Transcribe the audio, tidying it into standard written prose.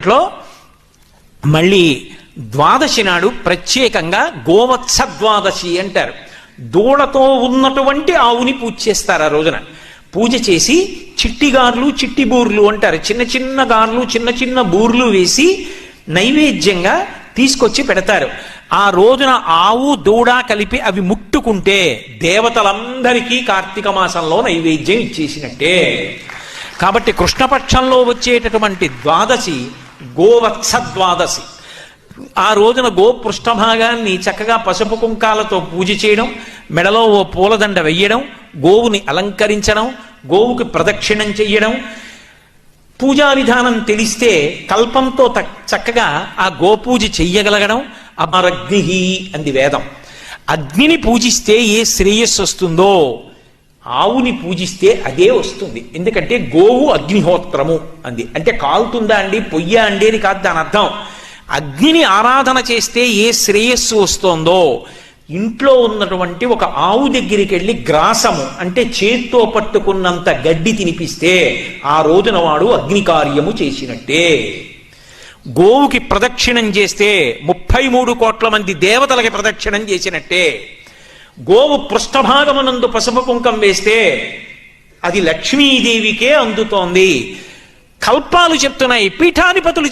లో మళ్ళీ ద్వాదశి నాడు ప్రత్యేకంగా గోవత్స ద్వాదశి అంటారు. దూడతో ఉన్నటువంటి ఆవుని పూజ చేస్తారు. ఆ రోజున పూజ చేసి చిట్టి గార్లు చిట్టి బూర్లు అంటారు. చిన్న చిన్న గార్లు చిన్న చిన్న బూర్లు వేసి నైవేద్యంగా తీసుకొచ్చి పెడతారు. ఆ రోజున ఆవు దూడ కలిపి అవి ముట్టుకుంటే దేవతలందరికీ కార్తీక మాసంలో నైవేద్యం ఇచ్చేసినట్టే. కాబట్టి కృష్ణపక్షంలో వచ్చేటటువంటి ద్వాదశి గోవత్స ద్వాదశి. ఆ రోజున గో పృష్ఠభాగాన్ని చక్కగా పసుపు కుంకాలతో పూజ చేయడం, మెడలో ఓ పూలదండ వెయ్యడం, గోవుని అలంకరించడం, గోవుకి ప్రదక్షిణం చెయ్యడం. పూజా విధానం తెలిస్తే కల్పంతో చక్కగా ఆ గోపూజ చెయ్యగలగడం. అమరగ్ని అంది వేదం. అగ్నిని పూజిస్తే ఏ శ్రేయస్సు వస్తుందో ఆవుని పూజిస్తే అదే వస్తుంది. ఎందుకంటే గోవు అగ్నిహోత్రము అంది. అంటే కాలుతుందా అండి, పొయ్యా అండి అని కాదు దాని అర్థం. అగ్నిని ఆరాధన చేస్తే ఏ శ్రేయస్సు వస్తోందో, ఇంట్లో ఉన్నటువంటి ఒక ఆవు దగ్గరికి వెళ్ళి గ్రాసము అంటే చేత్తో పట్టుకున్నంత గడ్డి తినిపిస్తే ఆ రోజున వాడు అగ్ని కార్యము చేసినట్టే. గోవుకి ప్రదక్షిణం చేస్తే 33 కోట్ల మంది దేవతలకి ప్రదక్షిణం చేసినట్టే. గోవు పృష్ఠభాగమునందు పసుపు కుంకం వేస్తే అది లక్ష్మీదేవికే అందుతోంది. కల్పాలు చెప్తున్నాయి, పీఠాధిపతులు